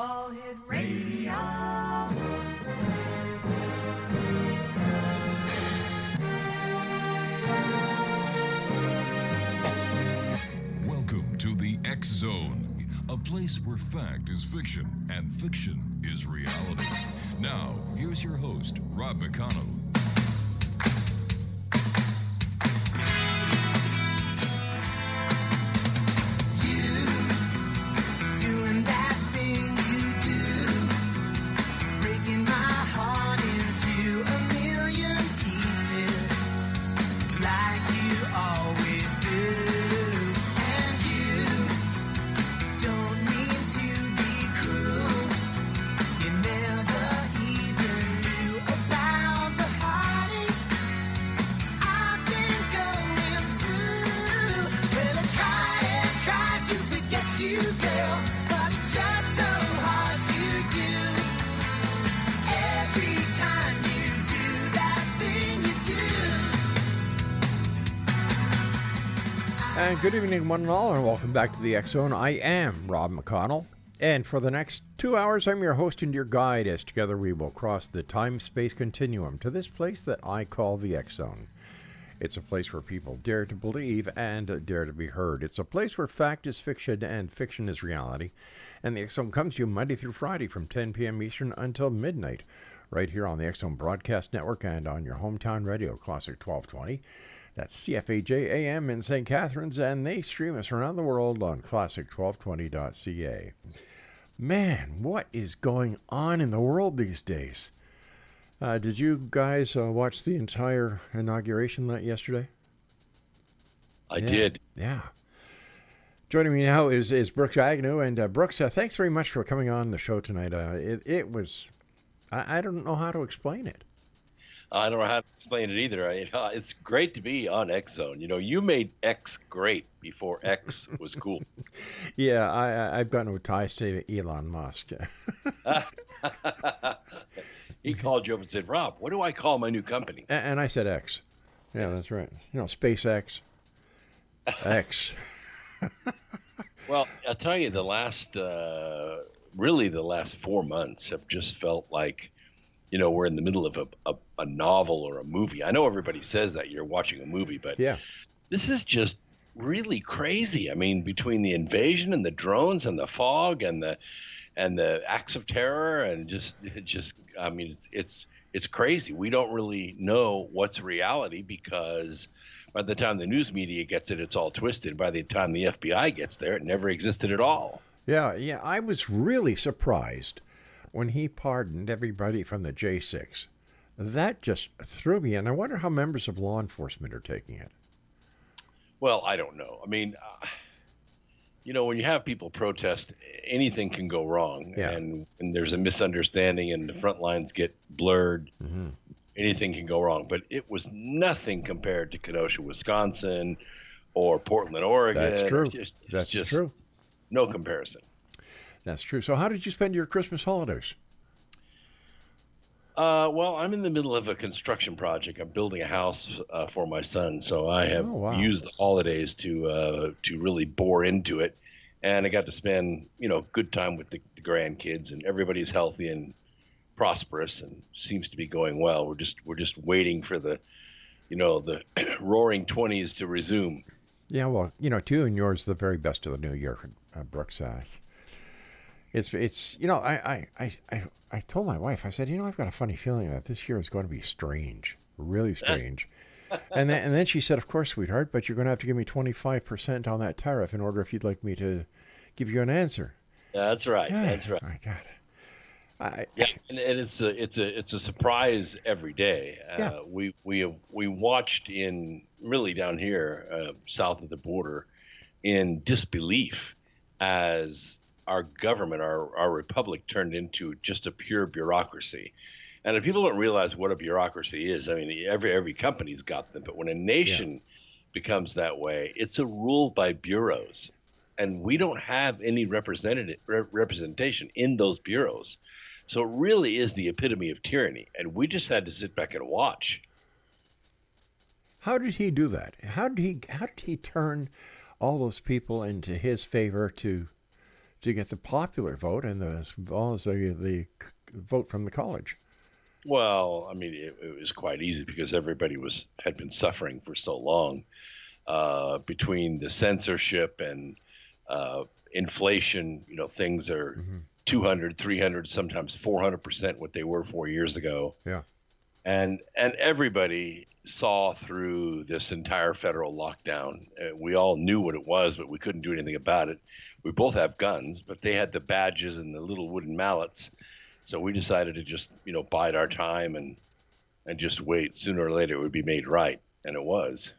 All Hit Radio. Welcome to the X Zone, a place where fact is fiction and fiction is reality. Now, here's your host, Rob McConnell. And good evening, one and all, and welcome back to the X Zone. I am Rob McConnell, and for the next 2 hours, I'm your host and your guide as together we will cross the time-space continuum to this place that I call the X Zone. It's a place where people dare to believe and dare to be heard. It's a place where fact is fiction and fiction is reality. And the X Zone comes to you Monday through Friday from 10 p.m. Eastern until midnight, right here on the X Zone Broadcast Network and on your hometown radio, Classic 1220. That's CFAJ AM in St. Catharines, and they stream us around the world on classic1220.ca. Man, what is going on in the world these days? Did you guys watch the entire inauguration yesterday? I did. Yeah. Joining me now is Brooks Agnew. And Brooks, thanks very much for coming on the show tonight. It was, I don't know how to explain it. I don't know how to explain it either. It's great to be on X Zone. You know, you made X great before X was cool. Yeah, I've got no ties to Elon Musk. He called you up and said, Rob, what do I call my new company? And I said X. Yeah, Yes. That's right. You know, SpaceX. X. Well, I'll tell you, the last 4 months have just felt like, you know, we're in the middle of a novel or a movie. I know everybody says that you're watching a movie, but Yeah. this is just really crazy. I mean, between the invasion and the drones and the fog and the acts of terror and I mean, it's crazy. We don't really know what's reality because by the time the news media gets it, it's all twisted. By the time the FBI gets there, it never existed at all. Yeah. I was really surprised when he pardoned everybody from the J6. That just threw me, and I wonder how members of law enforcement are taking it. Well, I don't know. I mean, you know, when you have people protest, anything can go wrong. Yeah. And there's a misunderstanding and the front lines get blurred. Mm-hmm. Anything can go wrong. But it was nothing compared to Kenosha, Wisconsin or Portland, Oregon. That's true. That's just true. No comparison. That's true. So how did you spend your Christmas holidays? Well, I'm in the middle of a construction project. I'm building a house for my son, so I have used the holidays to really bore into it, and I got to spend good time with the grandkids, and everybody's healthy and prosperous, and seems to be going well. We're just waiting for the roaring 20s to resume. Yeah, well, to you and yours the very best of the new year, Brooks. It's I told my wife, I said, I've got a funny feeling that this year is going to be strange, really strange. and then she said, of course, sweetheart, but you're going to have to give me 25% on that tariff in order if you'd like me to give you an answer. That's right. Yeah, That's right. I got it. Yeah, and it's a surprise every day. Yeah. We watched really down here south of the border in disbelief as our government, our republic, turned into just a pure bureaucracy. And if people don't realize what a bureaucracy is, I mean, every company's got them, but when a nation becomes that way, it's a rule by bureaus, and we don't have any representation in those bureaus. So it really is the epitome of tyranny, and we just had to sit back and watch. How did he do that? How did he turn all those people into his favor to to get the popular vote and as well as the vote from the college. Well, I mean, it was quite easy because everybody had been suffering for so long between the censorship and inflation. Things are Hmm. 200, 300, sometimes 400% what they were 4 years ago. Yeah. And everybody saw through this entire federal lockdown. We all knew what it was, but we couldn't do anything about it. We both have guns, but they had the badges and the little wooden mallets. So we decided to just, bide our time and just wait. Sooner or later, it would be made right, and it was.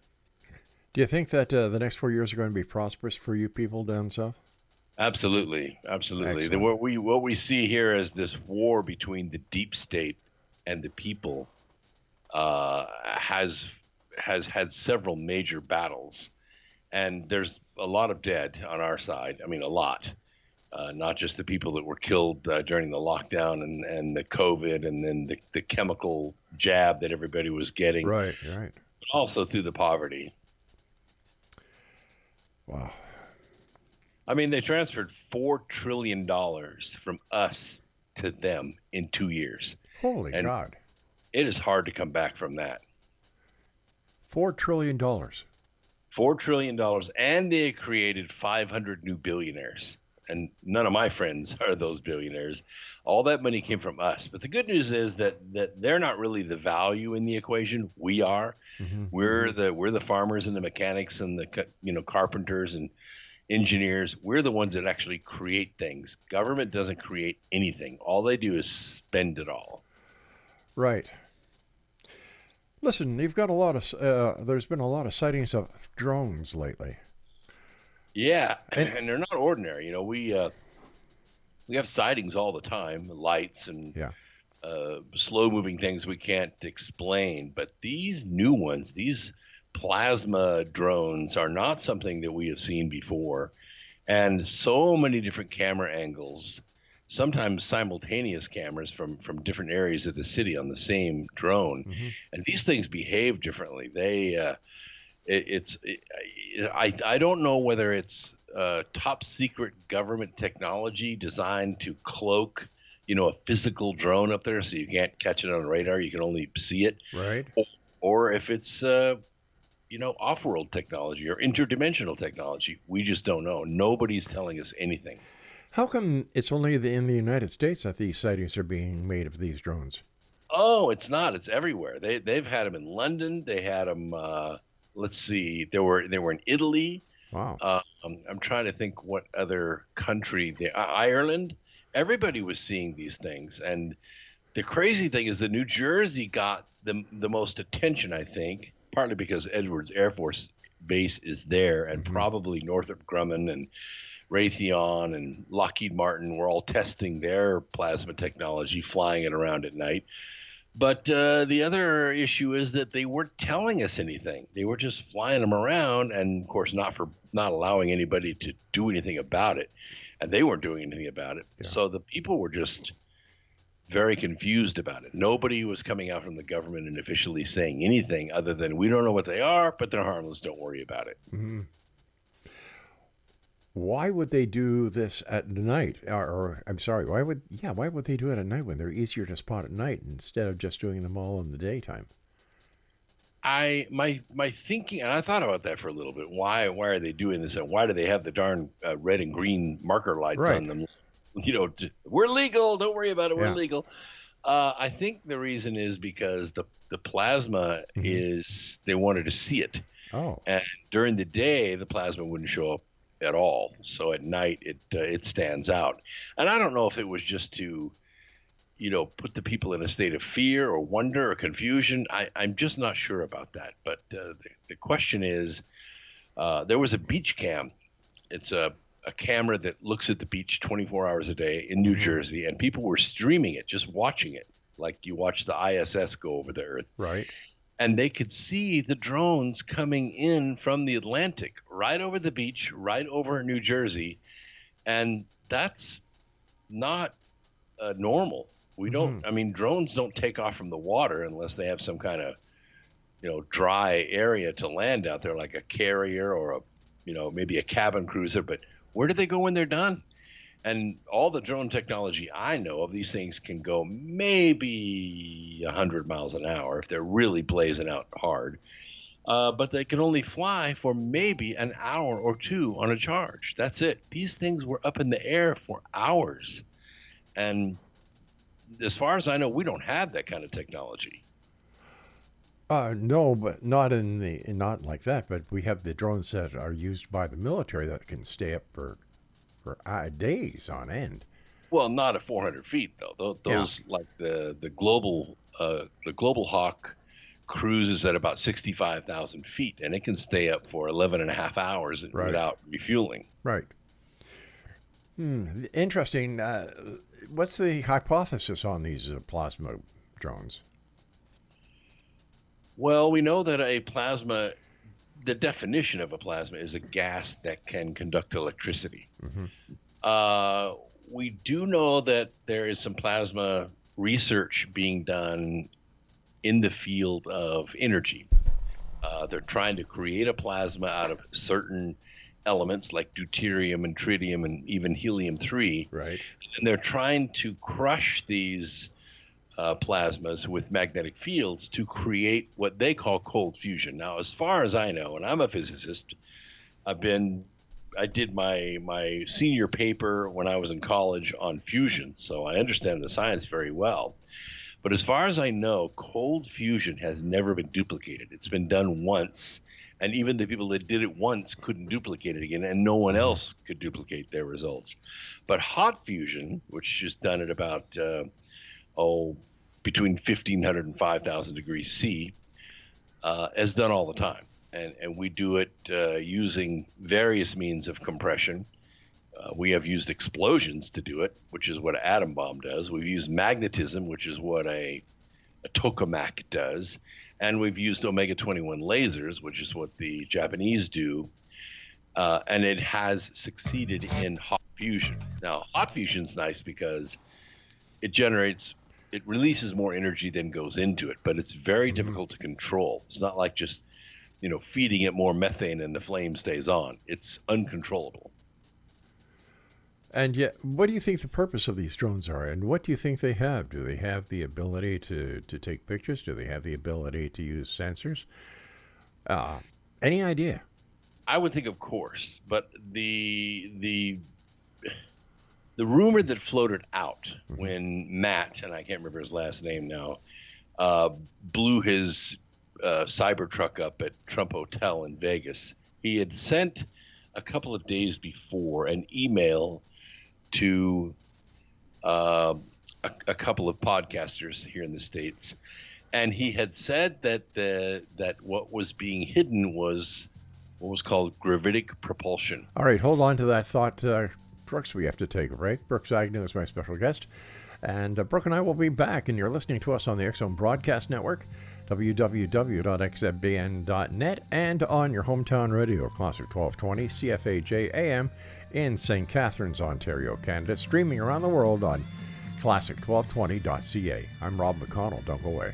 Do you think that the next 4 years are going to be prosperous for you people down south? Absolutely, absolutely. Excellent. What we see here is this war between the deep state and the people has had several major battles, and there's a lot of dead on our side. I mean, a lot. Not just the people that were killed during the lockdown and the COVID and then the chemical jab that everybody was getting, Right, right. but also through the poverty. Wow. I mean, they transferred $4 trillion from us to them in 2 years. Holy And God. it is hard to come back from that. $4 trillion. $4 trillion. And they created 500 new billionaires. And none of my friends are those billionaires. All that money came from us. But the good news is that they're not really the value in the equation. We are. Mm-hmm. We're the farmers and the mechanics and the carpenters and engineers. We're the ones that actually create things. Government doesn't create anything. All they do is spend it all. Right. Listen, you've got there's been a lot of sightings of drones lately. Yeah, And and they're not ordinary. We have sightings all the time, lights and yeah, slow-moving things we can't explain. But these new ones, these plasma drones, are not something that we have seen before. And so many different camera angles, sometimes simultaneous cameras from different areas of the city on the same drone. mm-hmm. And these things behave differently. I don't know whether it's top secret government technology designed to cloak, a physical drone up there so you can't catch it on radar. You can only see it. Right. Or if it's, off-world technology or interdimensional technology. We just don't know. Nobody's telling us anything. How come it's only in the United States that these sightings are being made of these drones? Oh, it's not. It's everywhere. They've had them in London. They had them. Let's see. They were in Italy. Wow. I'm trying to think what other country. Ireland. Everybody was seeing these things, and the crazy thing is that New Jersey got the most attention. I think partly because Edwards Air Force Base is there, and Mm-hmm. probably Northrop Grumman and Raytheon and Lockheed Martin were all testing their plasma technology, flying it around at night. But the other issue is that they weren't telling us anything. They were just flying them around, and of course, not allowing anybody to do anything about it, and they weren't doing anything about it. Yeah. So the people were just very confused about it. Nobody was coming out from the government and officially saying anything other than we don't know what they are, but they're harmless. Don't worry about it. Mm-hmm. Why would they do this at night? Or I'm sorry, why would they do it at night when they're easier to spot at night instead of just doing them all in the daytime? My thinking, and I thought about that for a little bit. Why are they doing this, and why do they have the darn red and green marker lights Right. on them? We're legal. Don't worry about it. We're Yeah. legal. I think the reason is because the plasma Mhm. is they wanted to see it, Oh, and during the day the plasma wouldn't show up at all. So at night it stands out, and I don't know if it was just to put the people in a state of fear or wonder or confusion. I'm just not sure about that. But the question is, there was a beach cam. It's a camera that looks at the beach 24 hours a day in New Mhm. Jersey, and people were streaming it, just watching it, like you watch the ISS go over the Earth. right. And they could see the drones coming in from the Atlantic, right over the beach, right over New Jersey. And that's not normal. We don't, Mhm. I mean, drones don't take off from the water unless they have some kind of, dry area to land out there, like a carrier or maybe a cabin cruiser. But where do they go when they're done? And all the drone technology I know of, these things can go maybe 100 miles an hour if they're really blazing out hard. But they can only fly for maybe an hour or two on a charge. That's it. These things were up in the air for hours. And as far as I know, we don't have that kind of technology. No, but not like that. But we have the drones that are used by the military that can stay up for days on end. Well, not at 400 feet though. Those like the Global Hawk cruises at about 65,000 feet, and it can stay up for 11 and a half hours Right. without refueling. Right. Interesting. What's the hypothesis on these plasma drones? Well, we know that the definition of a plasma is a gas that can conduct electricity. We do know that there is some plasma research being done in the field of energy. They're trying to create a plasma out of certain elements like deuterium and tritium and even helium-3. Right. And they're trying to crush these plasmas with magnetic fields to create what they call cold fusion. Now, as far as I know, and I'm a physicist, I did my senior paper when I was in college on fusion, so I understand the science very well. But as far as I know, cold fusion has never been duplicated. It's been done once, and even the people that did it once couldn't duplicate it again, and no one else could duplicate their results. But hot fusion, which is done at about between 1,500 and 5,000 degrees C, is done all the time. And we do it using various means of compression. We have used explosions to do it, which is what an atom bomb does. We've used magnetism, which is what a tokamak does. And we've used omega-21 lasers, which is what the Japanese do. And it has succeeded in hot fusion. Now, hot fusion's nice because it releases more energy than goes into it, but it's very difficult to control. It's not like just, feeding it more methane and the flame stays on. It's uncontrollable. And yet, what do you think the purpose of these drones are, and what do you think they have? Do they have the ability to take pictures? Do they have the ability to use sensors? Any idea? I would think, of course, but the rumor that floated out when Matt, and I can't remember his last name now, blew his Cybertruck up at Trump Hotel in Vegas, he had sent a couple of days before an email to a couple of podcasters here in the States, and he had said that what was being hidden was what was called gravitic propulsion. All right, hold on to that thought, Brooks. We have to take a break. Brooks Agnew is my special guest, and Brooke and I will be back, and you're listening to us on the X-Zone Broadcast Network, www.xzbn.net, and on your hometown radio, Classic 1220 CFAJ AM in St. Catharines, Ontario, Canada, streaming around the world on classic1220.ca. I'm Rob McConnell. Don't go away.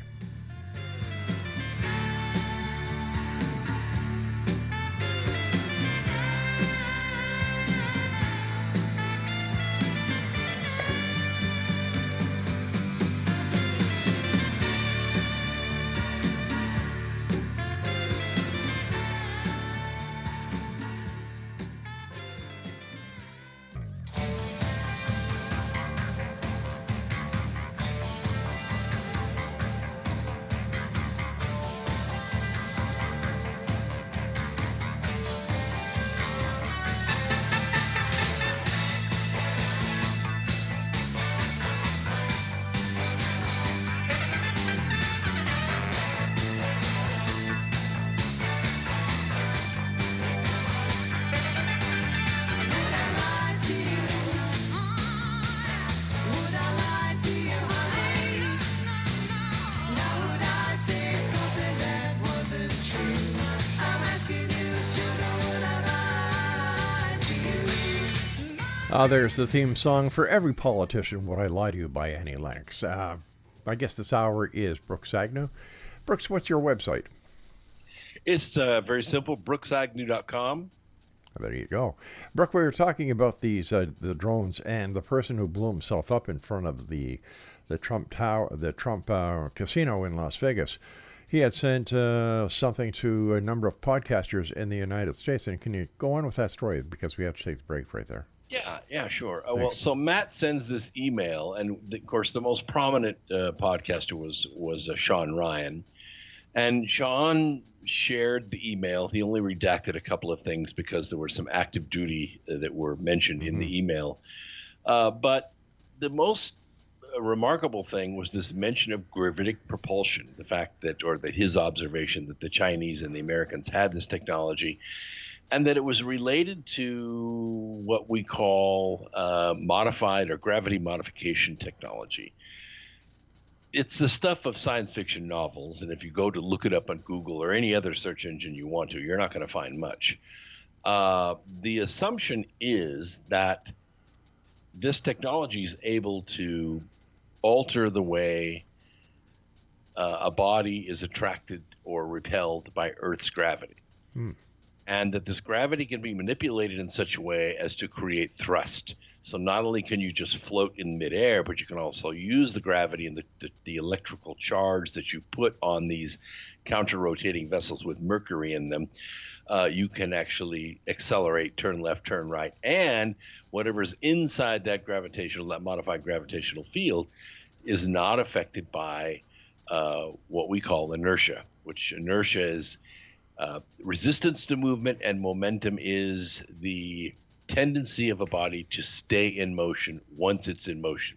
There's the theme song for Every Politician, Would I Lie to You by Annie Lennox. I guess this hour is Brooks Agnew. Brooks, what's your website? It's very simple, brooksagnew.com. There you go. Brooke, we were talking about these the drones and the person who blew himself up in front of the Trump Tower, the Trump casino in Las Vegas. He had sent something to a number of podcasters in the United States. And can you go on with that story? Because we have to take the break right there. Yeah, sure. Well, so Matt sends this email, and of course, the most prominent podcaster was Sean Ryan, and Sean shared the email. He only redacted a couple of things because there were some active duty that were mentioned in the email. But the most remarkable thing was this mention of gravitic propulsion, the fact that, or that his observation that the Chinese and the Americans had this technology, and that it was related to what we call modified or gravity modification technology. It's the stuff of science fiction novels, and if you go to look it up on Google or any other search engine you want to, you're not going to find much. The assumption is that this technology is able to alter the way a body is attracted or repelled by Earth's gravity. And that this gravity can be manipulated in such a way as to create thrust. So not only can you just float in midair, but you can also use the gravity and the electrical charge that you put on these counter-rotating vessels with mercury in them. You can actually accelerate, turn left, turn right, and whatever's inside that modified gravitational field is not affected by what we call inertia, which inertia is resistance to movement, and momentum is the tendency of a body to stay in motion once it's in motion.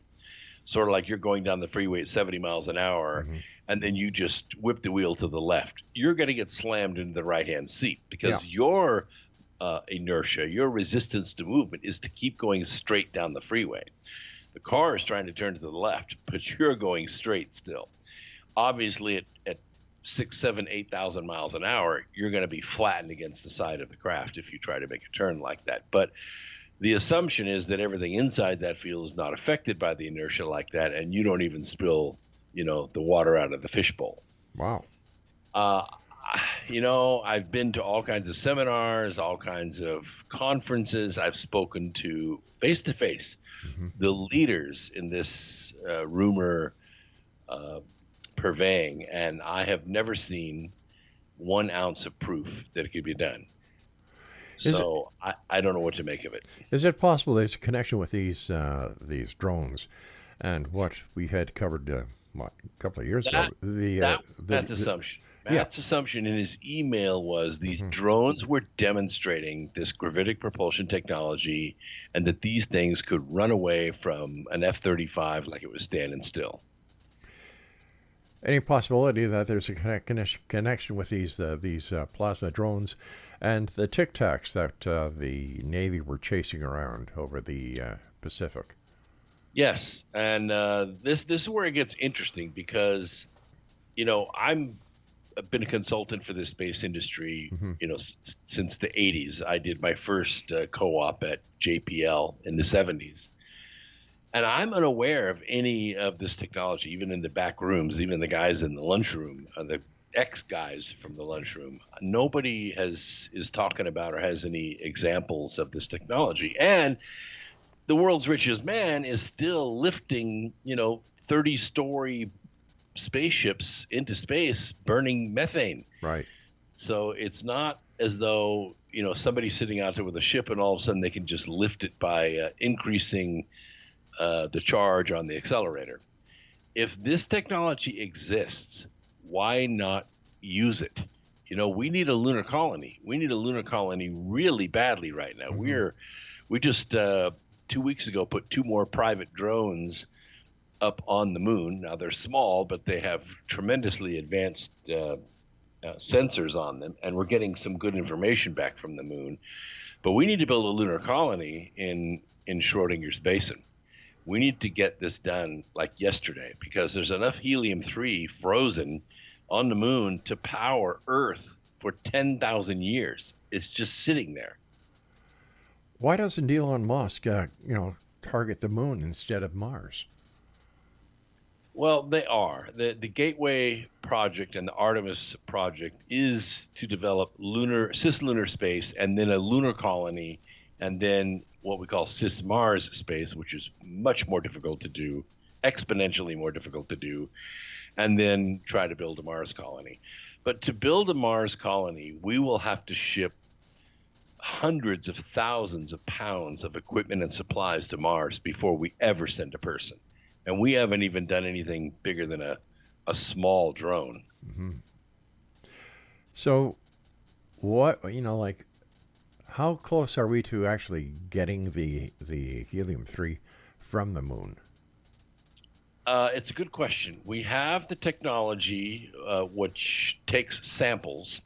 Sort of like you're going down the freeway at 70 miles an hour, and then you just whip the wheel to the left. You're going to get slammed into the right-hand seat because your inertia, your resistance to movement is to keep going straight down the freeway. The car is trying to turn to the left, but you're going straight still. Obviously, at 6, 7, 8,000 miles an hour, you're going to be flattened against the side of the craft if you try to make a turn like that. But the assumption is that everything inside that field is not affected by the inertia like that, and you don't even spill, the water out of the fishbowl. Wow. I've been to all kinds of seminars, all kinds of conferences. I've spoken to face-to-face the leaders in this rumor purveying, and I have never seen 1 ounce of proof that it could be done. So I don't know what to make of it. Is it possible there's a connection with these drones and what we had covered a couple of years ago? That's assumption. Matt's assumption in his email was these drones were demonstrating this gravitic propulsion technology, and that these things could run away from an F-35 like it was standing still. Any possibility that there's a connection with these plasma drones and the Tic Tacs that the Navy were chasing around over the Pacific? Yes, and this is where it gets interesting because, I've been a consultant for the space industry, since the 80s. I did my first co-op at JPL in the 70s. And I'm unaware of any of this technology, even in the back rooms, even the guys in the lunchroom, the ex-guys from the lunchroom. Nobody is talking about or has any examples of this technology. And the world's richest man is still lifting, 30-story spaceships into space, burning methane. Right. So it's not as though, somebody's sitting out there with a ship and all of a sudden they can just lift it by increasing the charge on the accelerator. If this technology exists, why not use it? We need a lunar colony. We need a lunar colony really badly right now. We just 2 weeks ago put 2 more private drones up on the moon. Now they're small, but they have tremendously advanced sensors on them, and we're getting some good information back from the moon. But we need to build a lunar colony in Schrodinger's Basin. We need to get this done like yesterday because there's enough helium-3 frozen on the moon to power Earth for 10,000 years. It's just sitting there. Why doesn't Elon Musk, target the moon instead of Mars? Well, they are. The Gateway project and the Artemis project is to develop cislunar space and then a lunar colony and then what we call cis Mars space, which is much more difficult to do, exponentially more difficult to do, and then try to build a Mars colony. But to build a Mars colony, we will have to ship hundreds of thousands of pounds of equipment and supplies to Mars before we ever send a person. And we haven't even done anything bigger than a small drone. Mm-hmm. So, what, like, how close are we to actually getting the helium-3 from the moon? It's a good question. We have the technology which takes samples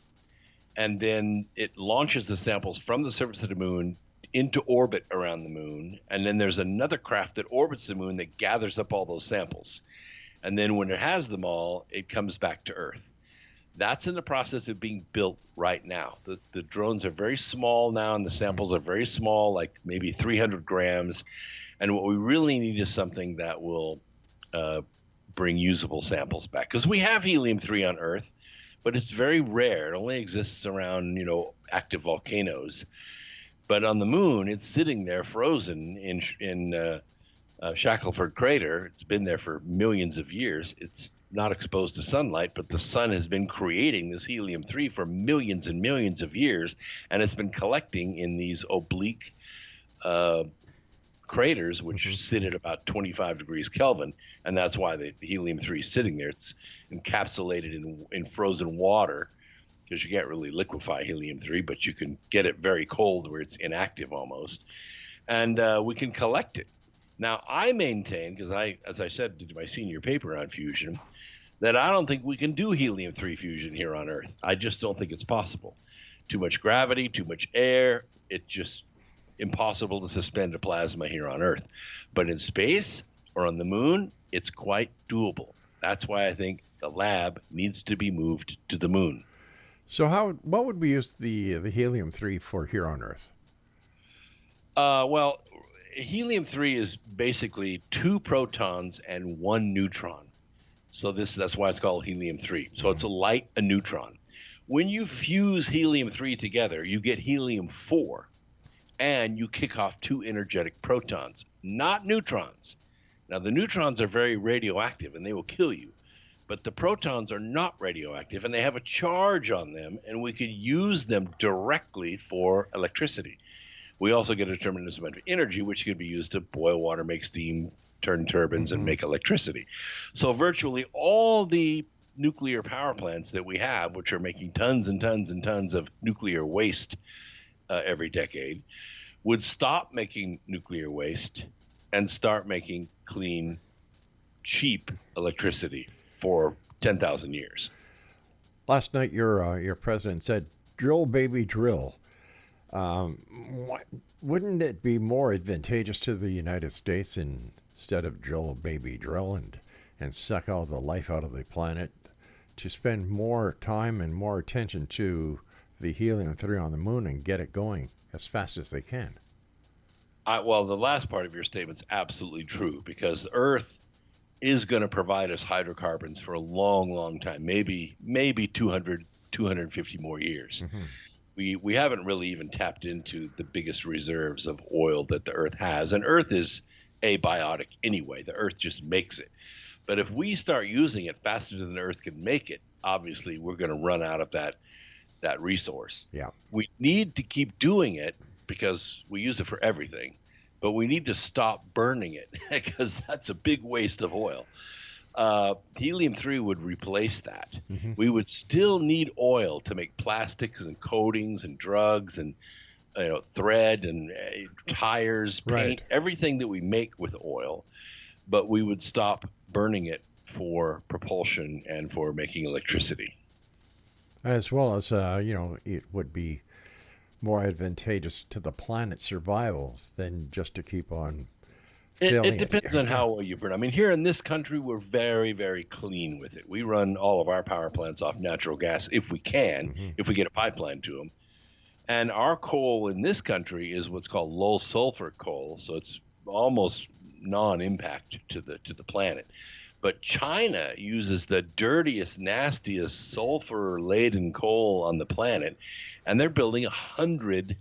and then it launches the samples from the surface of the moon into orbit around the moon. And then there's another craft that orbits the moon that gathers up all those samples. And then when it has them all, it comes back to Earth. That's in the process of being built right now. The drones are very small now, and the samples are very small, like maybe 300 grams. And what we really need is something that will bring usable samples back. Because we have helium-3 on Earth, but it's very rare. It only exists around, active volcanoes. But on the moon, it's sitting there frozen in Shackelford Crater. It's been there for millions of years. It's not exposed to sunlight, but the sun has been creating this helium-3 for millions and millions of years, and it's been collecting in these oblique craters, which sit at about 25 degrees Kelvin, and that's why the helium-3 is sitting there. It's encapsulated in frozen water, because you can't really liquefy helium-3, but you can get it very cold where it's inactive almost, and we can collect it. Now, I maintain, because as I said, did my senior paper on fusion, that I don't think we can do helium-3 fusion here on Earth. I just don't think it's possible. Too much gravity, too much air. It's just impossible to suspend a plasma here on Earth. But in space or on the moon, it's quite doable. That's why I think the lab needs to be moved to the moon. So what would we use the helium-3 for here on Earth? Well, helium-3 is basically 2 protons and 1 neutron. So that's why it's called helium-3. So it's a light, a neutron. When you fuse helium-3 together, you get helium-4, and you kick off 2 energetic protons, not neutrons. Now, the neutrons are very radioactive, and they will kill you. But the protons are not radioactive, and they have a charge on them, and we could use them directly for electricity. We also get a tremendous amount of energy, which could be used to boil water, make steam, turn turbines, and make electricity. So virtually all the nuclear power plants that we have, which are making tons and tons and tons of nuclear waste every decade, would stop making nuclear waste and start making clean, cheap electricity for 10,000 years. Last night, your president said, "Drill, baby, drill." Wouldn't it be more advantageous to the United States instead of drill, baby, drill and suck all the life out of the planet to spend more time and more attention to the helium-3 on the moon and get it going as fast as they can? Well, the last part of your statement's absolutely true, because Earth is going to provide us hydrocarbons for a long, long time, maybe 200, 250 more years. We haven't really even tapped into the biggest reserves of oil that the Earth has. And Earth is abiotic anyway. The Earth just makes it. But if we start using it faster than the Earth can make it, obviously we're going to run out of that resource. Yeah. We need to keep doing it because we use it for everything. But we need to stop burning it because that's a big waste of oil. Helium-3 would replace that. We would still need oil to make plastics and coatings and drugs and thread and tires, paint, everything that we make with oil. But we would stop burning it for propulsion and for making electricity. As well as, it would be more advantageous to the planet's survival than just to keep on filling it depends on how well you burn. I mean, here in this country, we're very, very clean with it. We run all of our power plants off natural gas if we can, if we get a pipeline to them. And our coal in this country is what's called low sulfur coal, so it's almost non-impact to the planet. But China uses the dirtiest, nastiest, sulfur-laden coal on the planet, and they're building 100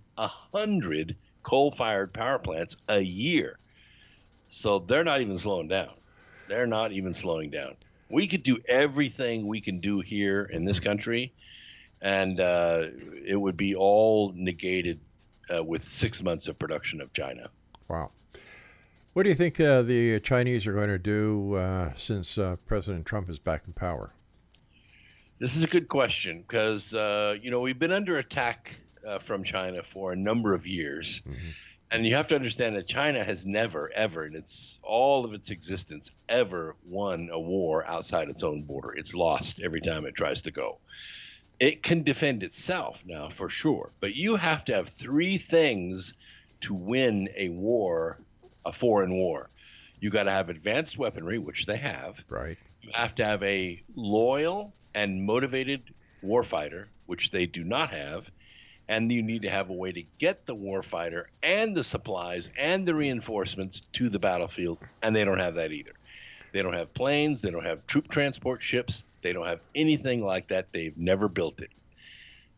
coal-fired power plants a year. So they're not even slowing down. They're not even slowing down. We could do everything we can do here in this country, and it would be all negated with 6 months of production of China. Wow. What do you think the Chinese are going to do since President Trump is back in power? This is a good question because, we've been under attack from China for a number of years. Mm-hmm. And you have to understand that China has never, ever, in all of its existence, ever won a war outside its own border. It's lost every time it tries to go. It can defend itself now, for sure. But you have to have three things to win a war, a foreign war. You got to have advanced weaponry, which they have. Right. You have to have a loyal and motivated warfighter, which they do not have. And you need to have a way to get the warfighter and the supplies and the reinforcements to the battlefield, and they don't have that either. They don't have planes. They don't have troop transport ships. They don't have anything like that. They've never built it.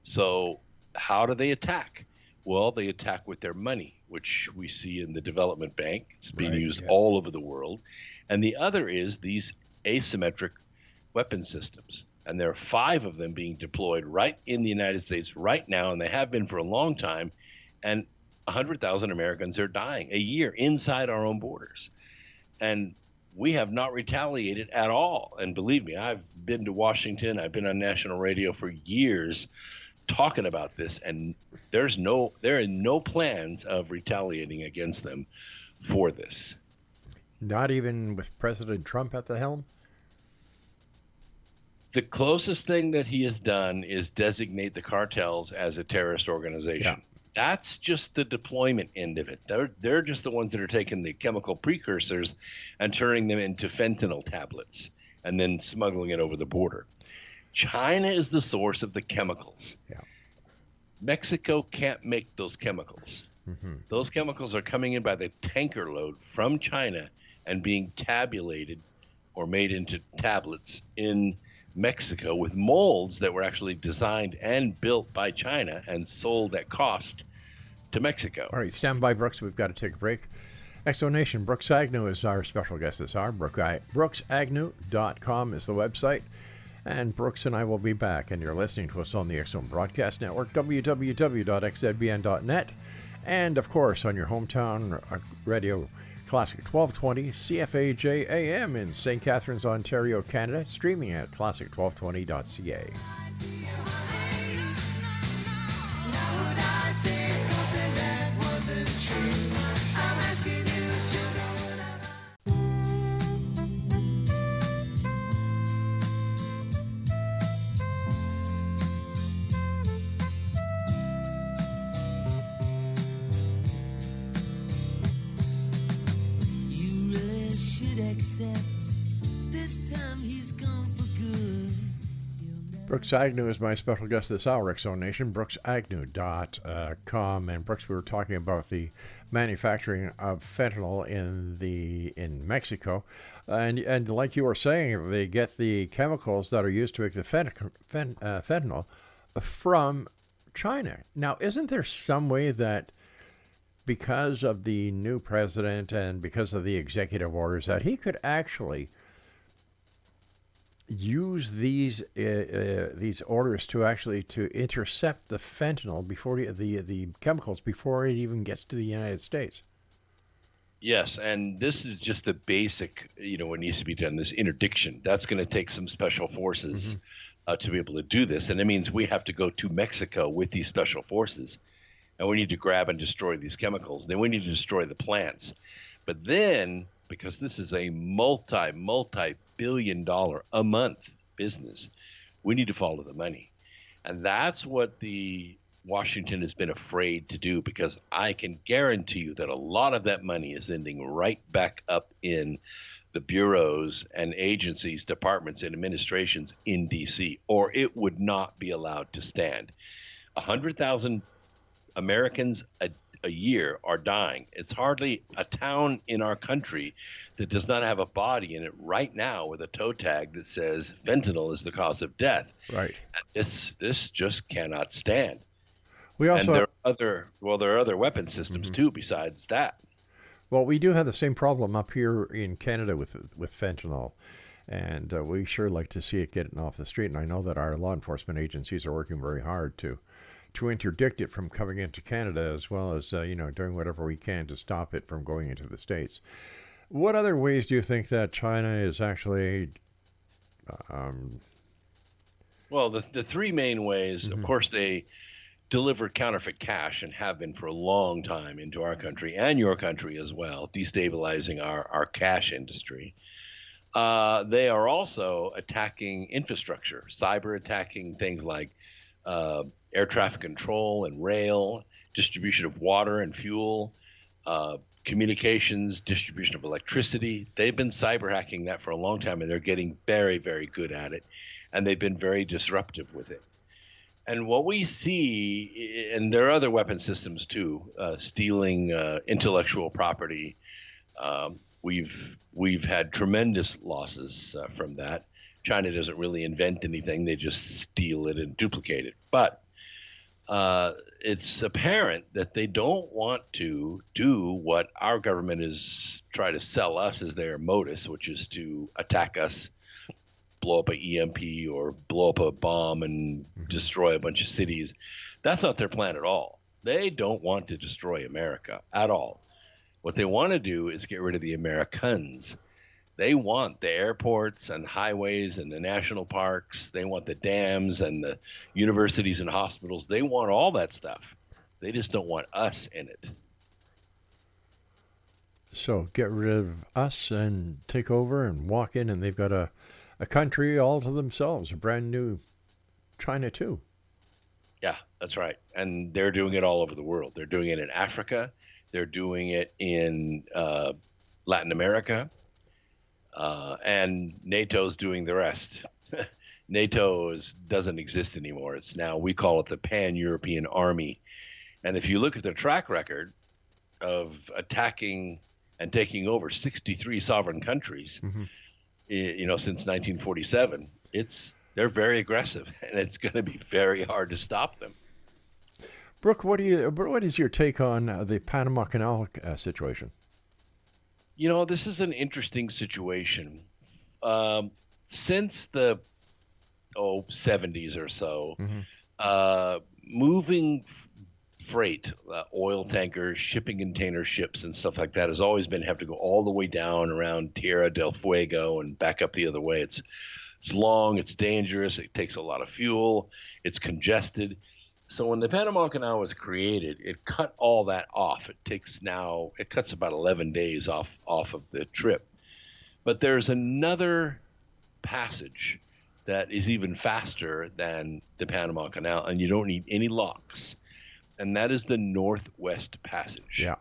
So how do they attack? Well, they attack with their money, which we see in the development bank. It's being used all over the world. And the other is these asymmetric weapon systems. And there are 5 of them being deployed right in the United States right now, and they have been for a long time. And 100,000 Americans are dying a year inside our own borders. And we have not retaliated at all. And believe me, I've been to Washington. I've been on national radio for years talking about this, and there are no plans of retaliating against them for this. Not even with President Trump at the helm? The closest thing that he has done is designate the cartels as a terrorist organization. Yeah. That's just the deployment end of it. They're just the ones that are taking the chemical precursors and turning them into fentanyl tablets and then smuggling it over the border. China is the source of the chemicals. Yeah. Mexico can't make those chemicals. Mm-hmm. Those chemicals are coming in by the tanker load from China and being tabulated or made into tablets in Mexico with molds that were actually designed and built by China and sold at cost to Mexico. All right, stand by, Brooks. We've got to take a break. Explanation, Brooks Agnew is our special guest this hour. BrooksAgnew.com is the website. And Brooks and I will be back. And you're listening to us on the X Zone Broadcast Network, www.xzbn.net. And, of course, on your hometown radio, Classic 1220 CFAJ AM in St. Catharines, Ontario, Canada, streaming at classic1220.ca. Brooks Agnew is my special guest this hour, X Zone Nation. BrooksAgnew.com. And Brooks, we were talking about the manufacturing of fentanyl in Mexico, and like you were saying, they get the chemicals that are used to make the fentanyl from China. Now, isn't there some way that because of the new president and because of the executive orders that he could actually use these orders to intercept the fentanyl before the chemicals before it even gets to the United States? Yes, and this is just the basic, what needs to be done, this interdiction. That's going to take some special forces to be able to do this. And it means we have to go to Mexico with these special forces, and we need to grab and destroy these chemicals. Then we need to destroy the plants. But then, because this is a multi-billion-dollar a month business, we need to follow the money. And that's what the Washington has been afraid to do, because I can guarantee you that a lot of that money is ending right back up in the bureaus and agencies, departments, and administrations in D.C., or it would not be allowed to stand. 100,000 Americans a year are dying. It's hardly a town in our country that does not have a body in it right now with a toe tag that says fentanyl is the cause of death. Right. This just cannot stand. We And also, there are other weapon systems too besides that. well, we do have the same problem up here in Canada with fentanyl, and we sure like to see it getting off the street. And I know that our law enforcement agencies are working very hard to interdict it from coming into Canada, as well as doing whatever we can to stop it from going into the States. What other ways do you think that China is actually? Well, the three main ways, of course, they deliver counterfeit cash and have been for a long time into our country and your country as well, destabilizing our cash industry. They are also attacking infrastructure, cyber attacking things like air traffic control and rail, distribution of water and fuel, communications, distribution of electricity. They've been cyber hacking that for a long time, and they're getting very, very good at it. And they've been very disruptive with it. And what we see, and there are other weapon systems too, stealing intellectual property. We've had tremendous losses from that. China doesn't really invent anything; they just steal it and duplicate it. But it's apparent that they don't want to do what our government is trying to sell us as their modus, which is to attack us, blow up an EMP or blow up a bomb and destroy a bunch of cities. That's not their plan at all. They don't want to destroy America at all. What they want to do is get rid of the Americans. They want the airports and highways and the national parks. They want the dams and the universities and hospitals. They want all that stuff. They just don't want us in it. So get rid of us and take over and walk in, and they've got a country all to themselves, a brand new China too. Yeah, that's right. And they're doing it all over the world. They're doing it in Africa. They're doing it in Latin America. And NATO's doing the rest. NATO doesn't exist anymore. It's now, we call it the Pan-European Army. And if you look at their track record of attacking and taking over 63 sovereign countries, since 1947, they're very aggressive, and it's going to be very hard to stop them. Brooke, what is your take on the Panama Canal situation? This is an interesting situation. Since the 70s or so, moving freight, oil tankers, shipping container ships, and stuff like that has always have to go all the way down around Tierra del Fuego and back up the other way. It's long, it's dangerous, it takes a lot of fuel, it's congested. So when the Panama Canal was created, it cut all that off. It cuts about 11 days off of the trip. But there's another passage that is even faster than the Panama Canal, and you don't need any locks. And that is the Northwest Passage. Yeah.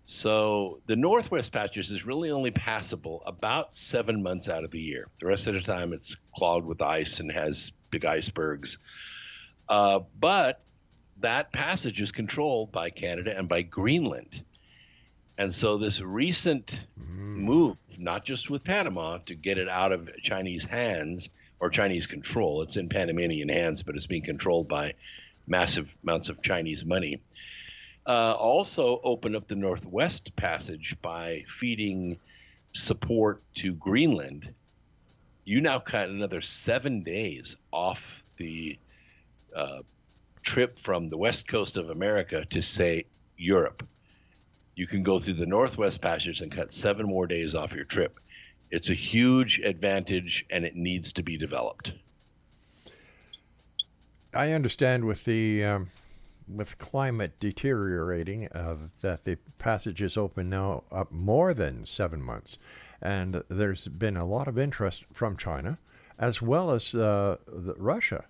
So the Northwest Passage is really only passable about 7 months out of the year. The rest of the time it's clogged with ice and has big icebergs. But that passage is controlled by Canada and by Greenland. And so this recent move, not just with Panama, to get it out of Chinese hands or Chinese control, it's in Panamanian hands, but it's being controlled by massive amounts of Chinese money, also opened up the Northwest Passage by feeding support to Greenland. You now cut another 7 days off the trip from the west coast of America to, say, Europe. You can go through the Northwest Passage and cut 7 more days off your trip. It's a huge advantage, and it needs to be developed. I understand with the with climate deteriorating that the passage is open now up more than 7 months, and there's been a lot of interest from China as well as Russia.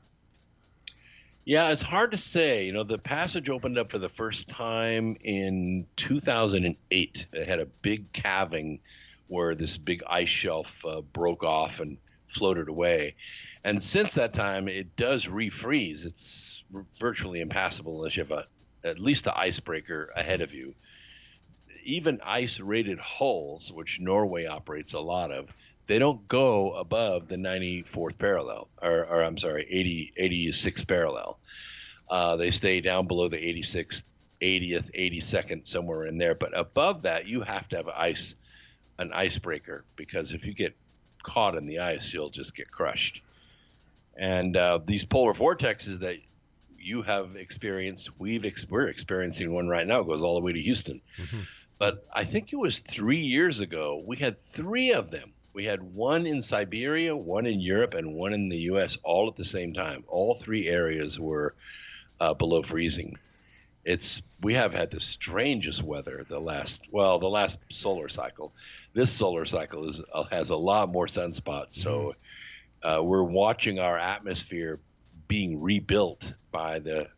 Yeah, it's hard to say. The passage opened up for the first time in 2008. It had a big calving where this big ice shelf broke off and floated away. And since that time, it does refreeze. It's virtually impassable unless you have at least an icebreaker ahead of you. Even ice-rated hulls, which Norway operates a lot of, they don't go above the 94th parallel, or I'm sorry, 86th parallel. They stay down below the 86th, 80th, 82nd, somewhere in there. But above that, you have to have an icebreaker, because if you get caught in the ice, you'll just get crushed. And these polar vortexes that you have experienced, we're experiencing one right now. It goes all the way to Houston. Mm-hmm. But I think it was 3 years ago, we had 3 of them. We had one in Siberia, one in Europe, and one in the U.S. all at the same time. All 3 areas were below freezing. We have had the strangest weather the last solar cycle. This solar cycle has a lot more sunspots, so we're watching our atmosphere being rebuilt by the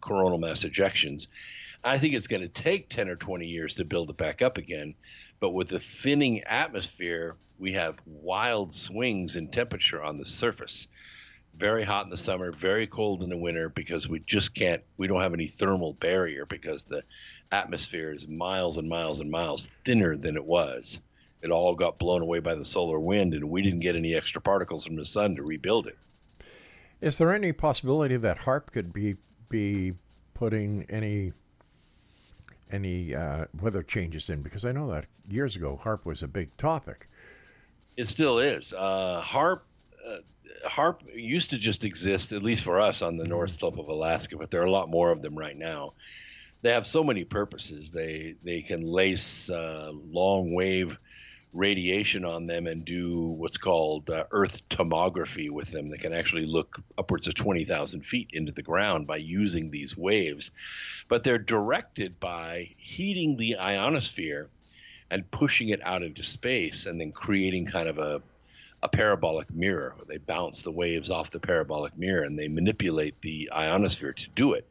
coronal mass ejections. I think it's going to take 10 or 20 years to build it back up again. But with the thinning atmosphere, we have wild swings in temperature on the surface. Very hot in the summer, very cold in the winter, because we don't have any thermal barrier, because the atmosphere is miles and miles and miles thinner than it was. It all got blown away by the solar wind, and we didn't get any extra particles from the sun to rebuild it. Is there any possibility that HAARP could be putting any weather changes in? Because I know that years ago HAARP was a big topic. It still is. HAARP used to just exist, at least for us, on the north slope of Alaska, but there are a lot more of them right now. They have so many purposes. They can lace long wave radiation on them and do what's called Earth tomography with them. They can actually look upwards of 20,000 feet into the ground by using these waves. But they're directed by heating the ionosphere and pushing it out into space, and then creating kind of a parabolic mirror. They bounce the waves off the parabolic mirror, and they manipulate the ionosphere to do it.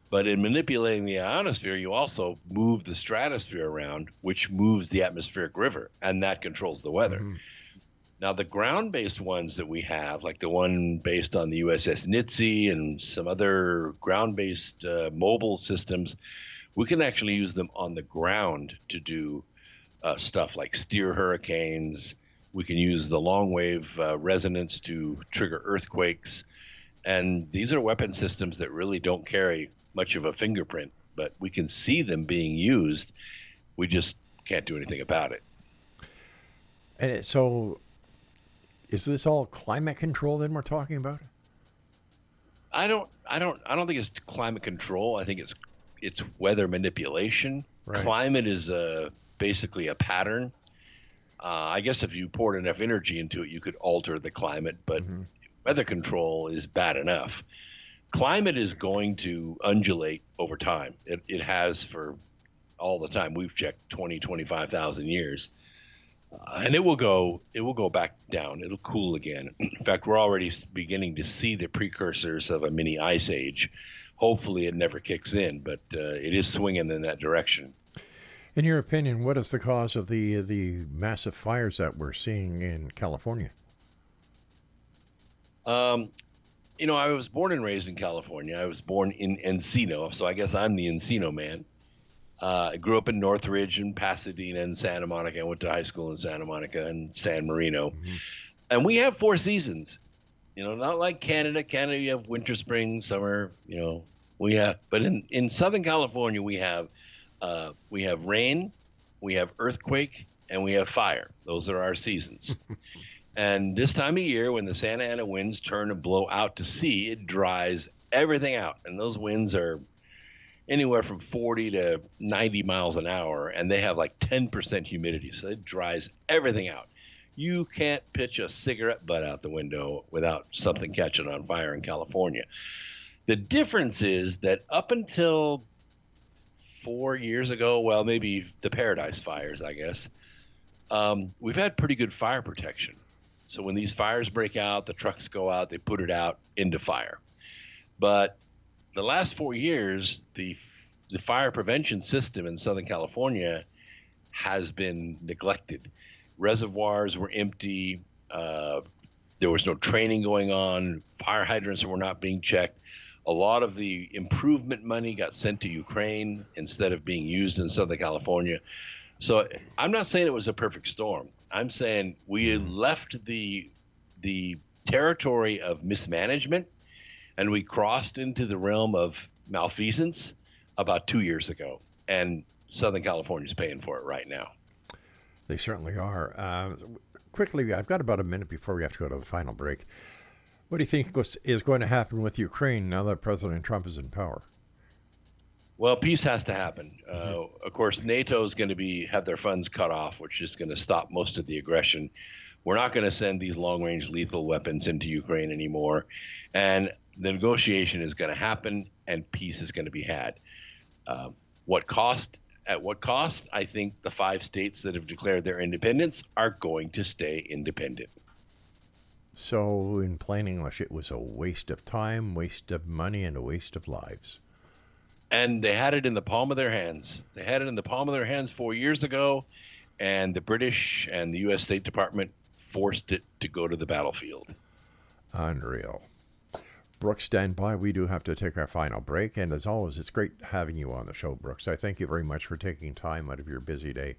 But in manipulating the ionosphere, you also move the stratosphere around, which moves the atmospheric river, and that controls the weather. Mm-hmm. Now, the ground-based ones that we have, like the one based on the USS Nitsy and some other ground-based mobile systems, we can actually use them on the ground to do stuff like steer hurricanes. We can use the long-wave resonance to trigger earthquakes. And these are weapon systems that really don't carry much of a fingerprint, but we can see them being used. We just can't do anything about it. And so is this all climate control then we're talking about? I don't think it's climate control. I think it's weather manipulation. Right. Climate is basically a pattern. I guess if you poured enough energy into it, you could alter the climate, but weather control is bad enough. Climate is going to undulate over time. It has for all the time. We've checked 20, 25,000 years. And it will go back down. It'll cool again. In fact, we're already beginning to see the precursors of a mini ice age. Hopefully it never kicks in, but it is swinging in that direction. In your opinion, what is the cause of the massive fires that we're seeing in California? I was born and raised in California. I was born in Encino, so I guess I'm the Encino man. I grew up in Northridge and Pasadena and Santa Monica. I went to high school in Santa Monica and San Marino. Mm-hmm. And we have 4 seasons, not like Canada. Canada, you have winter, spring, summer, but in Southern California, we have rain, we have earthquake, and we have fire. Those are our seasons. And this time of year, when the Santa Ana winds turn and blow out to sea, it dries everything out. And those winds are anywhere from 40 to 90 miles an hour, and they have like 10% humidity. So it dries everything out. You can't pitch a cigarette butt out the window without something catching on fire in California. The difference is that up until 4 years ago, well, maybe the Paradise fires, I guess, we've had pretty good fire protection. So when these fires break out, the trucks go out, they put it out into fire. But the last 4 years, the fire prevention system in Southern California has been neglected. Reservoirs were empty. There was no training going on. Fire hydrants were not being checked. A lot of the improvement money got sent to Ukraine instead of being used in Southern California. So I'm not saying it was a perfect storm. I'm saying we left the territory of mismanagement and we crossed into the realm of malfeasance about 2 years ago. And Southern California is paying for it right now. They certainly are. Quickly, I've got about a minute before we have to go to the final break. What do you think is going to happen with Ukraine now that President Trump is in power? Well, peace has to happen. Of course, NATO is going to have their funds cut off, which is going to stop most of the aggression. We're not going to send these long-range lethal weapons into Ukraine anymore. And the negotiation is going to happen and peace is going to be had. What cost? At what cost? I think the 5 states that have declared their independence are going to stay independent. So, in plain English, it was a waste of time, waste of money, and a waste of lives. And they had it in the palm of their hands. They had it in the palm of their hands 4 years ago, and the British and the U.S. State Department forced it to go to the battlefield. Unreal. Brooks, stand by. We do have to take our final break. And as always, it's great having you on the show, Brooks. I thank you very much for taking time out of your busy day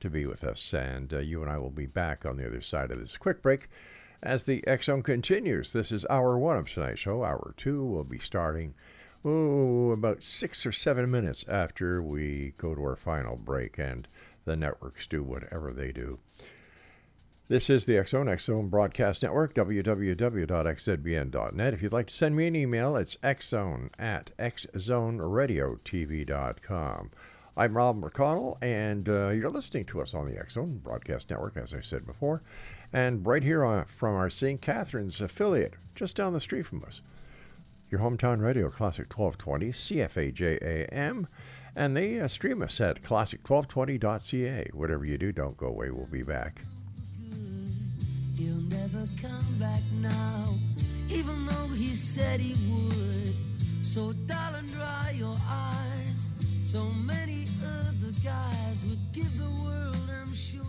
to be with us. And you and I will be back on the other side of this quick break as the X Zone continues. This is Hour 1 of tonight's show. Hour 2 will be starting about 6 or 7 minutes after we go to our final break and the networks do whatever they do. This is the X Zone Broadcast Network, www.xzbn.net. If you'd like to send me an email, it's xzone@xzoneradiotv.com. I'm Rob McConnell, and you're listening to us on the X Zone Broadcast Network, as I said before, and right here from our St. Catharines affiliate, just down the street from us. Your hometown radio, Classic 1220, CFAJAM, and they stream us at classic1220.ca. Whatever you do, don't go away. We'll be back. He'll never come back now, even though he said he would. So darling, dry your eyes. So many other guys would give the world, I'm sure.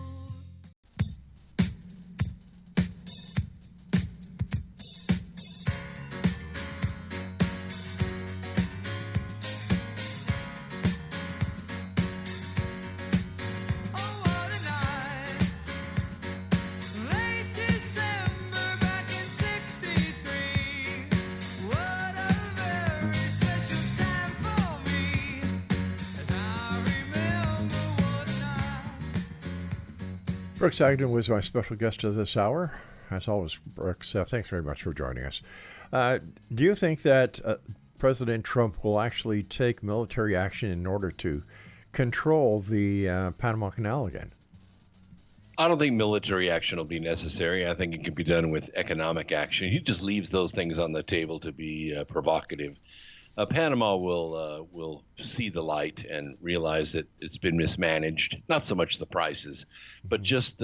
Brooks Agnew was my special guest of this hour. As always, Brooks, thanks very much for joining us. Do you think that President Trump will actually take military action in order to control the Panama Canal again? I don't think military action will be necessary. I think it can be done with economic action. He just leaves those things on the table to be provocative. Panama will see the light and realize that it's been mismanaged. Not so much the prices, but just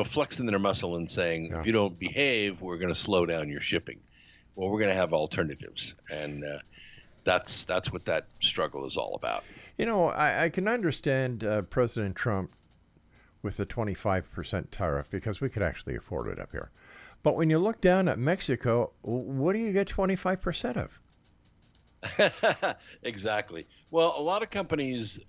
flexing their muscle and saying, if you don't behave, we're going to slow down your shipping. Well, we're going to have alternatives, and that's what that struggle is all about. I can understand President Trump with the 25% tariff because we could actually afford it up here. But when you look down at Mexico, what do you get 25% of? Exactly. Well, a lot of companies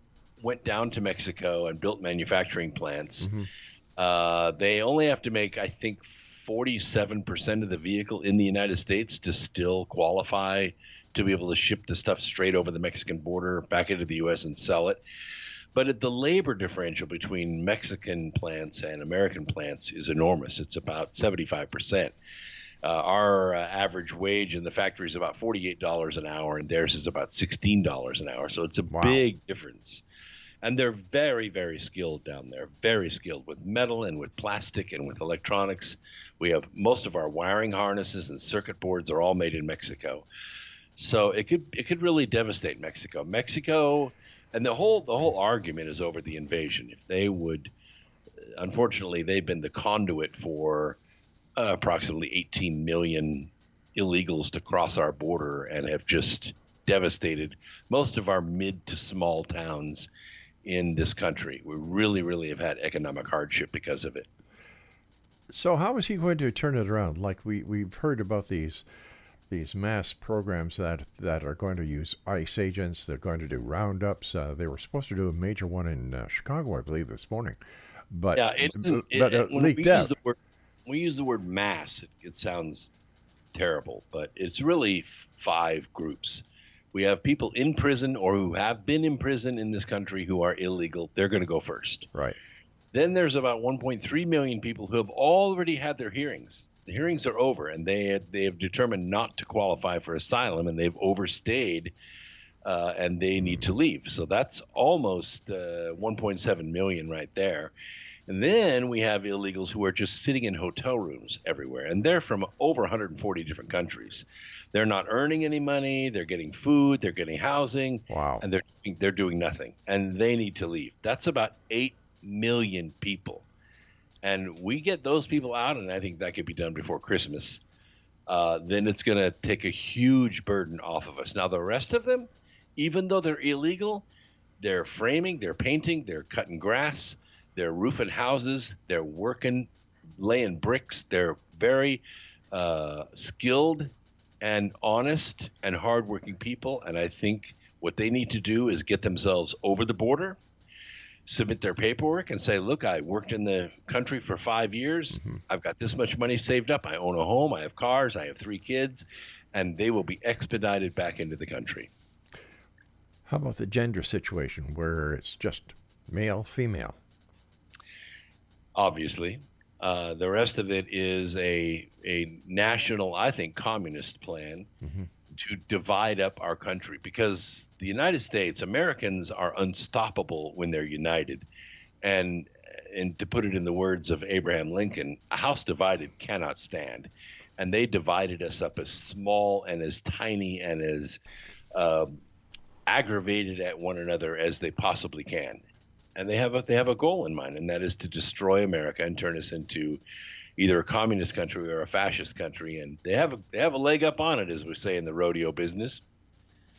went down to Mexico and built manufacturing plants. Mm-hmm. They only have to make, I think, 47% of the vehicle in the United States to still qualify to be able to ship the stuff straight over the Mexican border back into the U.S. and sell it. But the labor differential between Mexican plants and American plants is enormous. It's about 75%. Our average wage in the factory is about $48 an hour, and theirs is about $16 an hour. So it's a big difference. And they're very, very skilled down there, very skilled with metal and with plastic and with electronics. We have most of our wiring harnesses and circuit boards are all made in Mexico. So it could really devastate Mexico. And the whole argument is over the invasion. If they would, unfortunately, they've been the conduit for approximately 18 million illegals to cross our border and have just devastated most of our mid to small towns in this country. We really, really have had economic hardship because of it. So how is he going to turn it around? Like we've heard about these these mass programs that are going to use ICE agents. They're going to do roundups. They were supposed to do a major one in Chicago, I believe, this morning, but Yeah, it isn't. it When leaked out. we use the word mass, it sounds terrible, but it's really five groups. We have people in prison or who have been in prison in this country who are illegal. They're going to go first. Right. Then there's about 1.3 million people who have already had their hearings. The hearings are over, and they have determined not to qualify for asylum, and they've overstayed, and they need to leave. So that's almost 1.7 million right there. And then we have illegals who are just sitting in hotel rooms everywhere, and they're from over 140 different countries. They're not earning any money. They're getting food. They're getting housing. Wow. And they're doing nothing, and they need to leave. That's about 8 million people. And we get those people out, and I think that could be done before Christmas. Then it's going to take a huge burden off of us. Now, the rest of them, even though they're illegal, they're framing, they're painting, they're cutting grass, they're roofing houses, they're working, laying bricks. They're very skilled and honest and hardworking people. And I think what they need to do is get themselves over the border, submit their paperwork and say, look, I worked in the country for 5 years. Mm-hmm. I've got this much money saved up. I own a home. I have cars. I have 3 kids. And they will be expedited back into the country. How about the gender situation where it's just male, female? Obviously. The rest of it is a national, I think, communist plan to divide up our country, because the United States, Americans are unstoppable when they're united. And to put it in the words of Abraham Lincoln, a house divided cannot stand. And they divided us up as small and as tiny and as aggravated at one another as they possibly can. And they have a goal in mind, and that is to destroy America and turn us into either a communist country or a fascist country. And they have a leg up on it, as we say in the rodeo business.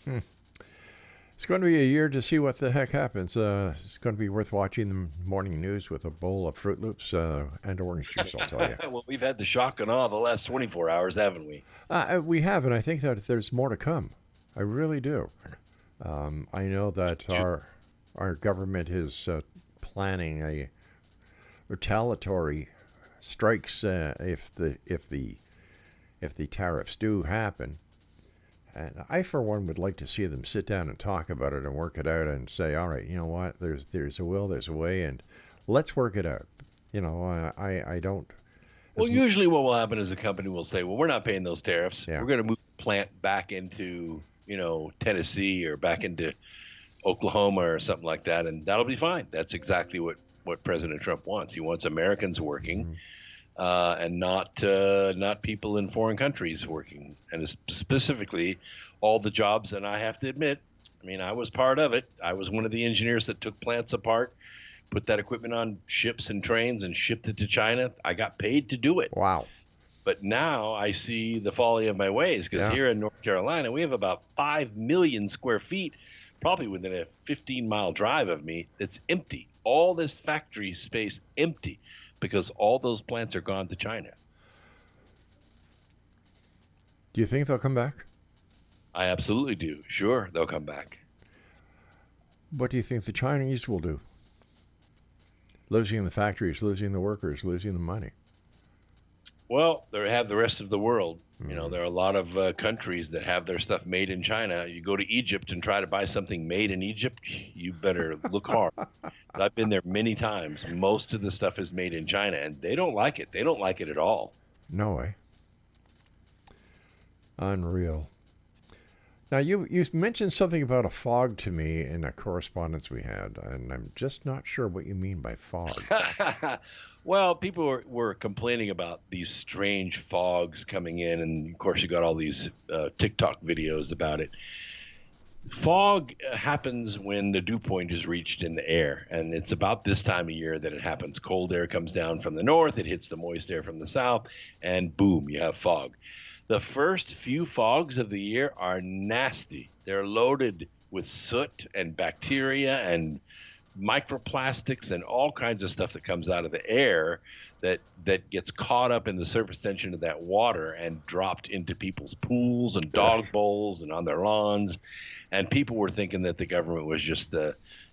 It's going to be a year to see what the heck happens. It's going to be worth watching the morning news with a bowl of Fruit Loops and orange juice, I'll tell you. Well, we've had the shock and awe the last 24 hours, haven't we? We have, and I think that there's more to come. I really do. I know that our government is planning a retaliatory strikes if the tariffs do happen. And I, for one, would like to see them sit down and talk about it and work it out and say, all right, you know what, there's a will, there's a way, and let's work it out. You know, I don't. Well, usually what will happen is a company will say, well, we're not paying those tariffs. Yeah. We're going to move the plant back into, Tennessee or back into Oklahoma or something like that, and that'll be fine. That's exactly what President Trump wants. He wants Americans working. And not people in foreign countries working, and specifically all the jobs. And I have to admit, I mean, I was part of it. I was one of the engineers that took plants apart, put that equipment on ships and trains and shipped it to China. I got paid to do it. Wow. But now I see the folly of my ways, because here in North Carolina, we have about 5 million square feet, probably within a 15-mile drive of me, that's empty. All this factory space empty, because all those plants are gone to China. Do you think they'll come back? I absolutely do. Sure, they'll come back. What do you think the Chinese will do? Losing the factories, losing the workers, losing the money. Well, they have the rest of the world. You know, there are a lot of countries that have their stuff made in China. You go to Egypt and try to buy something made in Egypt, you better look hard. I've been there many times. Most of the stuff is made in China, and they don't like it. They don't like it at all. No way. Unreal. Now, you mentioned something about a fog to me in a correspondence we had, and I'm just not sure what you mean by fog. Well, people were complaining about these strange fogs coming in, and of course you got all these TikTok videos about it. Fog happens when the dew point is reached in the air, and it's about this time of year that it happens. Cold air comes down from the north, it hits the moist air from the south, and boom, you have fog. The first few fogs of the year are nasty. They're loaded with soot and bacteria and microplastics and all kinds of stuff that comes out of the air that gets caught up in the surface tension of that water and dropped into people's pools and dog bowls and on their lawns. And people were thinking that the government was just,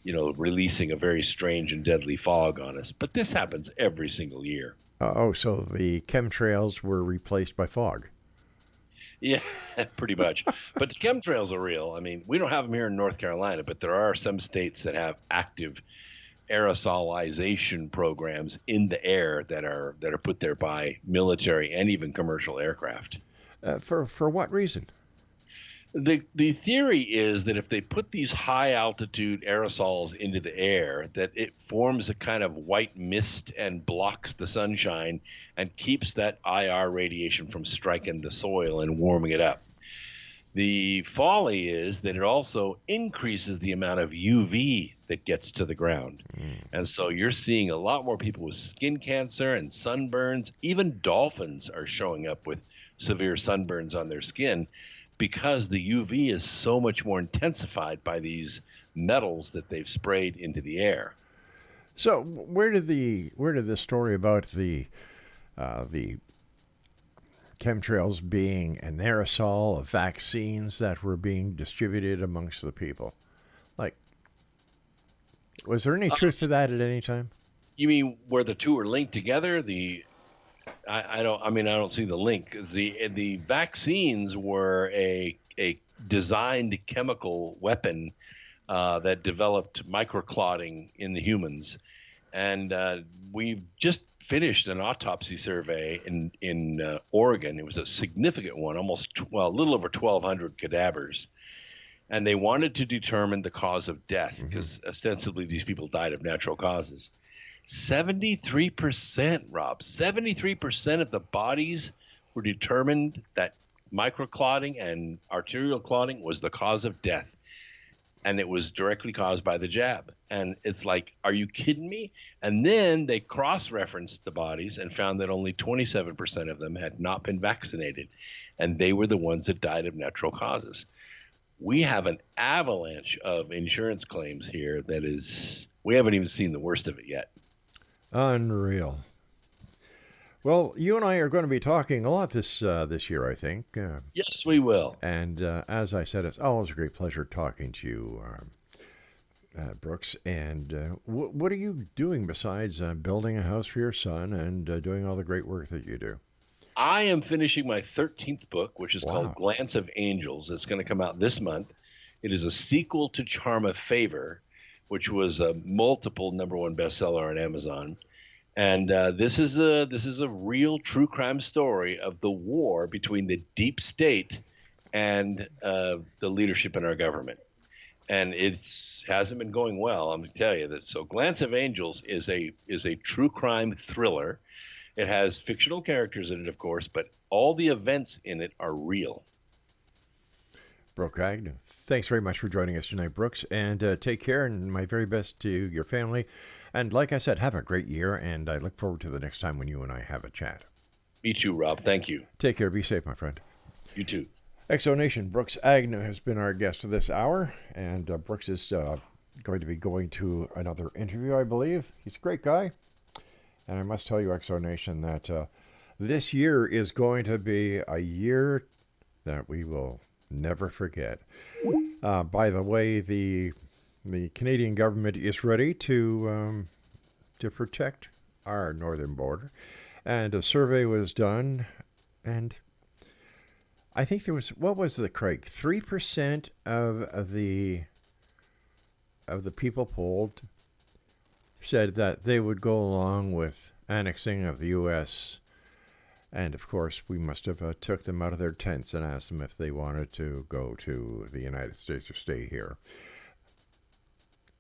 releasing a very strange and deadly fog on us. But this happens every single year. So the chemtrails were replaced by fog. Yeah, pretty much. But the chemtrails are real. I mean, we don't have them here in North Carolina, but there are some states that have active aerosolization programs in the air that are put there by military and even commercial aircraft. For what reason? The theory is that if they put these high altitude aerosols into the air, that it forms a kind of white mist and blocks the sunshine and keeps that IR radiation from striking the soil and warming it up. The folly is that it also increases the amount of UV that gets to the ground. And so you're seeing a lot more people with skin cancer and sunburns. Even dolphins are showing up with severe sunburns on their skin, because the UV is so much more intensified by these metals that they've sprayed into the air. So where did the story about the chemtrails being an aerosol of vaccines that were being distributed amongst the people, like, was there any truth to that at any time? You mean where the two are linked together? I don't see the link. The vaccines were a designed chemical weapon that developed microclotting in the humans, and we've just finished an autopsy survey in Oregon. It was a significant one, a little over 1,200 cadavers, and they wanted to determine the cause of death because ostensibly these people died of natural causes. 73%, Rob, 73% of the bodies were determined that microclotting and arterial clotting was the cause of death. And it was directly caused by the jab. And it's like, are you kidding me? And then they cross-referenced the bodies and found that only 27% of them had not been vaccinated. And they were the ones that died of natural causes. We have an avalanche of insurance claims here we haven't even seen the worst of it yet. Unreal. Well, you and I are going to be talking a lot this year, I think. Yes, we will. And as I said, it's always a great pleasure talking to you, Brooks. And what are you doing besides building a house for your son and doing all the great work that you do? I am finishing my 13th book, which is called Glance of Angels. It's going to come out this month. It is a sequel to Charm of Favor, which was a multiple #1 bestseller on Amazon. And this is a real true crime story of the war between the deep state and the leadership in our government. And it hasn't been going well, I'm going to tell you that. So Glance of Angels is a true crime thriller. It has fictional characters in it, of course, but all the events in it are real. Brooke Agnew, thanks very much for joining us tonight, Brooks, and take care, and my very best to your family. And like I said, have a great year, and I look forward to the next time when you and I have a chat. Me too, Rob. Thank you. Take care. Be safe, my friend. You too. Exonation, Brooks Agnew has been our guest this hour, and Brooks is going to be going to another interview, I believe. He's a great guy. And I must tell you, Exonation, that this year is going to be a year that we will never forget. By the way, the Canadian government is ready to protect our northern border, and a survey was done, and I think there was, what was the Craig? 3% of the people polled said that they would go along with annexing of the U.S. And, of course, we must have took them out of their tents and asked them if they wanted to go to the United States or stay here.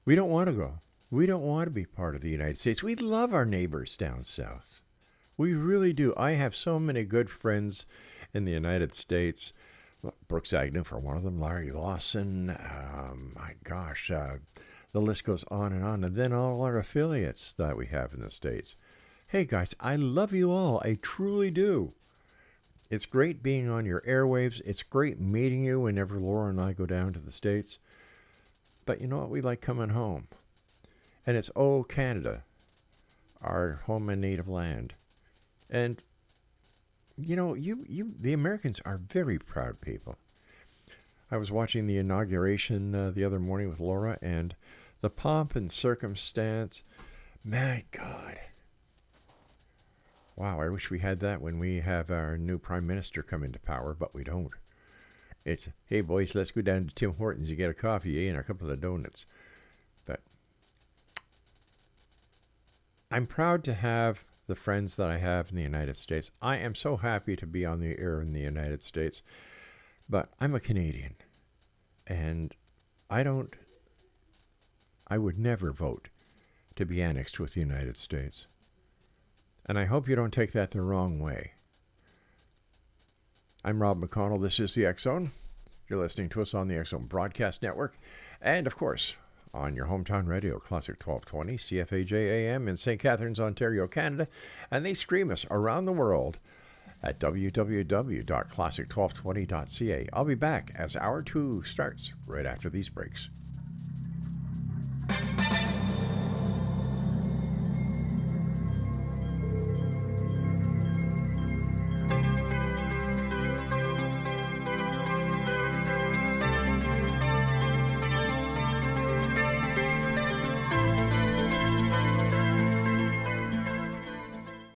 We don't want to go. We don't want to be part of the United States. We love our neighbors down south. We really do. I have so many good friends in the United States. Brooks Agnew, for one of them, Larry Lawson. My gosh, the list goes on. And then all our affiliates that we have in the States. Hey, guys, I love you all. I truly do. It's great being on your airwaves. It's great meeting you whenever Laura and I go down to the States. But you know what? We like coming home. And it's Oh Canada, our home and native land. And the Americans are very proud people. I was watching the inauguration the other morning with Laura, and the pomp and circumstance, my God. Wow, I wish we had that when we have our new prime minister come into power, but we don't. It's, hey boys, let's go down to Tim Hortons and get a coffee, and a couple of donuts. But I'm proud to have the friends that I have in the United States. I am so happy to be on the air in the United States, but I'm a Canadian, and I would never vote to be annexed with the United States. And I hope you don't take that the wrong way. I'm Rob McConnell. This is the X-Zone. You're listening to us on the X-Zone Broadcast Network, and of course, on your hometown radio, Classic 1220, CFAJ AM in St. Catharines, Ontario, Canada, and they stream us around the world at www.classic1220.ca. I'll be back as Hour 2 starts right after these breaks.